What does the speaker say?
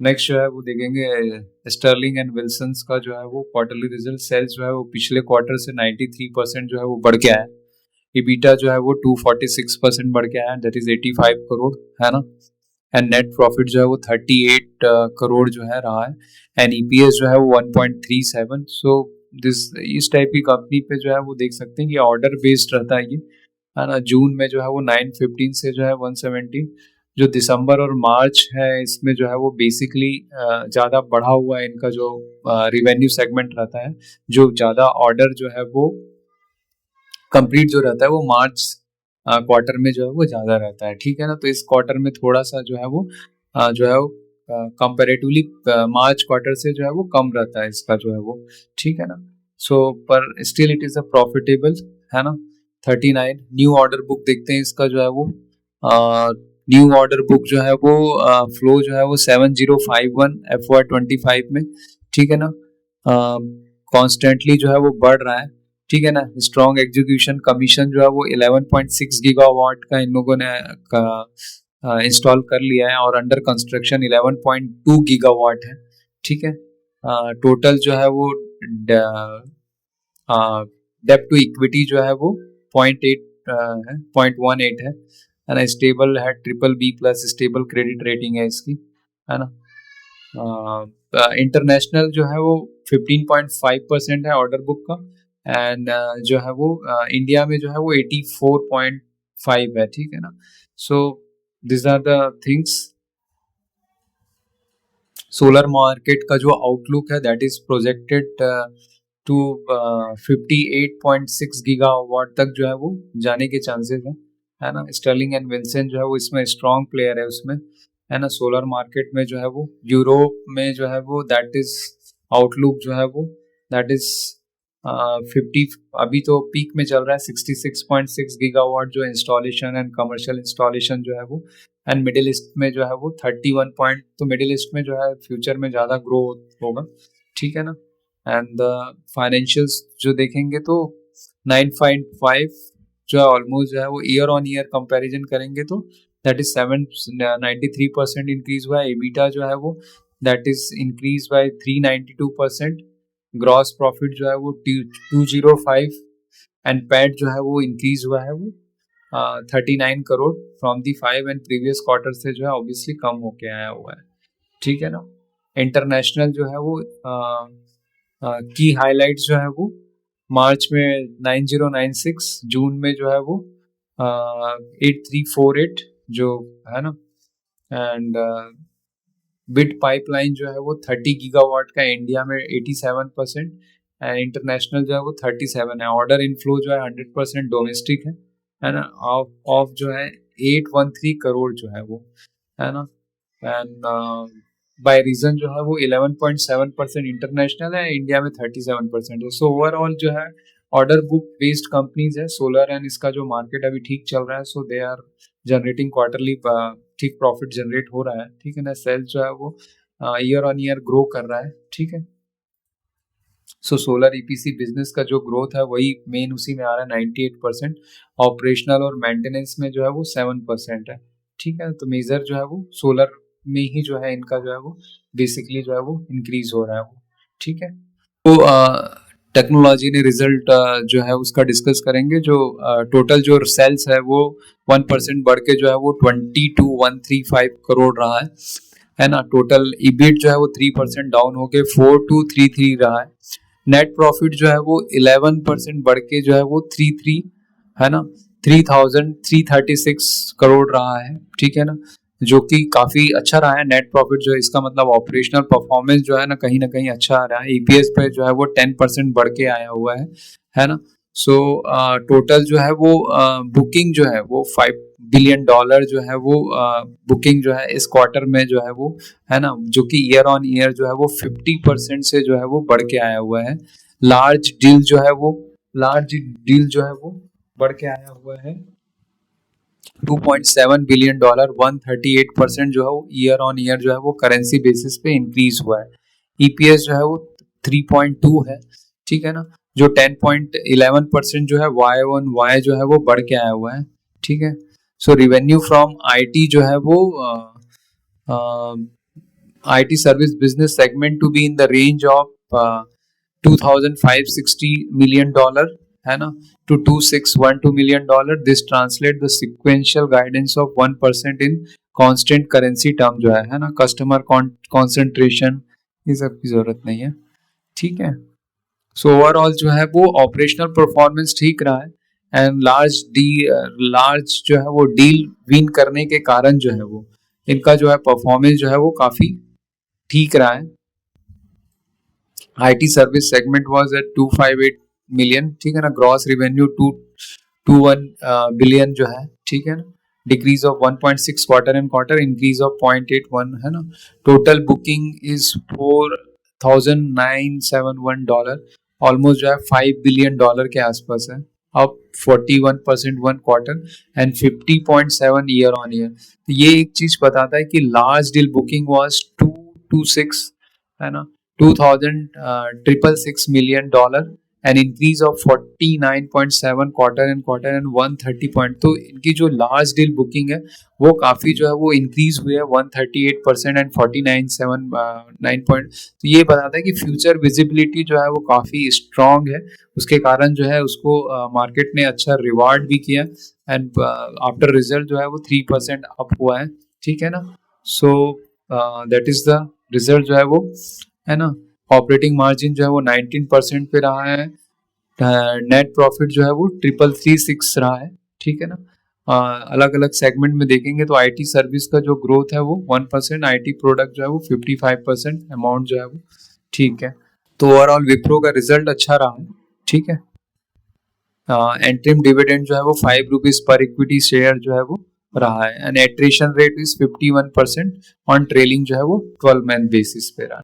Next जो है वो देखेंगे स्टर्लिंग एंड विल्सन्स का जो है वो क्वार्टरली रिजल्ट। सेल्स जो है वो पिछले क्वार्टर से 93% जो है वो बढ़ के आया। EBITDA जो है वो 246% बढ़ के आया, दैट इज 85 करोड़, है ना। एंड नेट प्रॉफिट जो है वो 38 करोड़ जो है रहा है। एंड EPS जो है वो 1.37। सो इस टाइप की कंपनी पे जो है वो देख सकते हैं कि ऑर्डर बेस्ड रहता है ये, है ना। जून में जो है वो 915 से जो है 170, जो दिसंबर और मार्च है इसमें जो है वो बेसिकली ज़्यादा बढ़ा हुआ है इनका जो रिवेन्यू सेगमेंट रहता है। जो ज़्यादा ऑर्डर जो है वो कंप्लीट जो रहता है वो मार्च क्वार्टर में जो है वो ज़्यादा रहता है, ठीक है ना। तो इस क्वार्टर में थोड़ा सा जो है वो कंपेरेटिवली मार्च क्वार्टर से जो है वो कम रहता है इसका जो है वो, ठीक है ना। सो पर still it is a profitable, है ना। 39 न्यू ऑर्डर बुक देखते हैं इसका जो है वो। न्यू ऑर्डर बुक जो है वो फ्लो जो है वो 7051 FY25 में, ठीक है ना। कॉन्स्टेंटली जो है वो बढ़ रहा है, ठीक है ना। स्ट्रॉन्ग एग्जीक्यूशन, कमीशन जो है वो 11.6 गीगावाट का इन लोगों ने इंस्टॉल कर लिया है और अंडर कंस्ट्रक्शन 11.2 गीगावाट है, ठीक है। टोटल जो है वो डेप्ट टू इक्विटी जो है वो 0.8 है, 0.18 है ना। स्टेबल है, BBB+ स्टेबल क्रेडिट रेटिंग है इसकी, है ना। इंटरनेशनल जो है वो 15.5% है ऑर्डर बुक का। एंड जो है वो इंडिया में जो है वो 84.5 है, ठीक है ना। So this are the things. Solar market का जो आउटलुक है that is projected to 58.6 gigawatt तक जो है वो जाने के चांसेस है ना। स्टर्लिंग एंड विल्सन जो है वो इसमें स्ट्रॉन्ग प्लेयर है उसमें, है ना। सोलर मार्केट में जो है वो यूरोप में जो है वो दैट इज आउटलुक जो है वो दैट इज 50, अभी तो पीक में चल रहा है 66.6 गीगावाट जो इंस्टॉलेशन एंड कमर्शियल इंस्टॉलेशन जो है वो। एंड मिडिल ईस्ट में जो है वो 31 पॉइंट, तो मिडिल ईस्ट में जो है फ्यूचर में ज़्यादा ग्रो होगा, ठीक है ना। एंड फाइनेंशियल्स जो देखेंगे तो 9.5 जो है ऑलमोस्ट जो है वो ईयर ऑन ईयर कंपैरिजन करेंगे तो दैट इज 93% इंक्रीज हुआ है। EBITDA जो है वो that is increase by 392%। Gross profit जो है वो 205 एंड पैट जो है वो इंक्रीज हुआ है वो 39 crore from the 5 and previous quarter से जो है ऑब्वियसली कम होके आया हुआ है, ठीक है ना। इंटरनेशनल जो है वो की हाइलाइट्स जो है वो मार्च में 9096, जून में जो है वो 8348 जो है ना। एंड बिट पाइपलाइन जो है वो 30 गीगावाट का इंडिया में 87% एंड इंटरनेशनल जो है वो 37 है। ऑर्डर इनफ्लो जो है 100% डोमेस्टिक है ना। ऑफ जो है 813 करोड़ जो है वो, है ना। एंड बाय रीजन जो है वो 11.7% इंटरनेशनल है, इंडिया में 37% है। सो ओवरऑल जो है ऑर्डर बुक बेस्ड कंपनीज है सोलर एंड इसका जो मार्केट अभी ठीक चल रहा है। सो दे आर जनरेटिंग क्वार्टरली ठीक प्रॉफिट जनरेट हो रहा है, ठीक है ना। सेल्स जो है वो ईयर ऑन ईयर ग्रो कर रहा है, ठीक है। सो सोलर EPC बिजनेस का जो ग्रोथ है वही मेन उसी में आ रहा है 98%। ऑपरेशनल और मेंटेनेंस में जो है वो 7% है, ठीक है। तो मेजर जो है वो सोलर में ही जो है इनका जो है वो बेसिकली जो है वो इंक्रीज हो रहा है वो, ठीक है। तो टेक्नोलॉजी ने रिजल्ट जो है उसका डिस्कस करेंगे। जो टोटल जो सेल्स है वो 1% बढ़ के जो है वो 22,135 करोड़ रहा है ना। टोटल EBIT जो है वो 3% डाउन होके 4233 रहा है। नेट प्रॉफिट जो है वो 11% बढ़ के जो है वो 33, है ना, 3,336 करोड़ रहा है, ठीक है ना। जो कि काफी अच्छा रहा है नेट प्रॉफिट जो है, इसका मतलब ऑपरेशनल परफॉर्मेंस जो है ना कहीं अच्छा आ रहा है। EPS पे जो है वो 10% बढ़ के आया हुआ है ना। सो टोटल जो है वो बुकिंग जो है वो $5 बिलियन जो है वो बुकिंग जो है इस क्वार्टर में जो है वो, है ना, जो कि ईयर ऑन ईयर जो है वो 50% से जो है वो बढ़ के आया हुआ है। लार्ज डील जो है वो बढ़ के आया हुआ है $2.7 बिलियन, 138% जो है वो ईयर ऑन ईयर जो है वो करेंसी बेसिस पे इंक्रीज हुआ है। EPS जो है वो 3.2 है, ठीक है ना। जो 10.11% जो है Y-on-Y जो है वो बढ़ के आया हुआ है, ठीक है। सो रिवेन्यू फ्रॉम IT जो है वो IT service business segment to be in the range of $2,560 million है ना to $2,612 million. This translate the sequential guidance of 1% in constant currency term जो है ना. Customer concentration ये सब की जरूरत नहीं है, ठीक है. सो ओवरऑल जो है वो ऑपरेशनल परफॉर्मेंस ठीक रहा है एंड लार्ज जो है वो डील विन करने के कारण जो है वो इनका जो है परफॉर्मेंस जो है वो काफी ठीक रहा है. IT service segment was at 258 million, ठीक है ना. ग्रॉस रेवेन्यू 221 बिलियन जो है, ठीक है ना. Decrease of 1.6 quarter and quarter, increase of 0.81 है ना. टोटल बुकिंग इज $4,971, ऑलमोस्ट जो है $5 बिलियन के आसपास है. अब 41% one quarter and 50.7 year on year. तो ये एक चीज बताता है कि लार्ज डील बुकिंग वाज 226 है ना, $2,666 million, an increase of 49.7 quarter and quarter and 130 point. तो इनकी जो लार्ज डील बुकिंग है वो काफ़ी जो है वो इंक्रीज हुई है 138% एंड 49.9 पॉइंट. तो ये बताता है कि फ्यूचर विजिबिलिटी जो है वो काफ़ी स्ट्रॉन्ग है. उसके कारण जो है उसको मार्केट ने अच्छा रिवार्ड भी किया एंड आफ्टर रिजल्ट जो है वो 3% अप हुआ है, ठीक है ना. So that is the result जो है वो है ना. ऑपरेटिंग मार्जिन जो है वो 19% पे रहा है. नेट प्रॉफिट जो है वो 3,336 रहा है, ठीक है ना. अलग अलग सेगमेंट में देखेंगे तो IT सर्विस का जो ग्रोथ है वो 1%, IT प्रोडक्ट जो है वो 55% अमाउंट जो है वो, ठीक है. तो ओवरऑल विप्रो का रिजल्ट अच्छा रहा है, ठीक है. एंट्रीम डिविडेंड जो है वो ₹5 पर इक्विटी शेयर जो है वो रहा है and attrition rate is 51% on trailing जो है वो 12 मंथ बेसिस पे रहा है.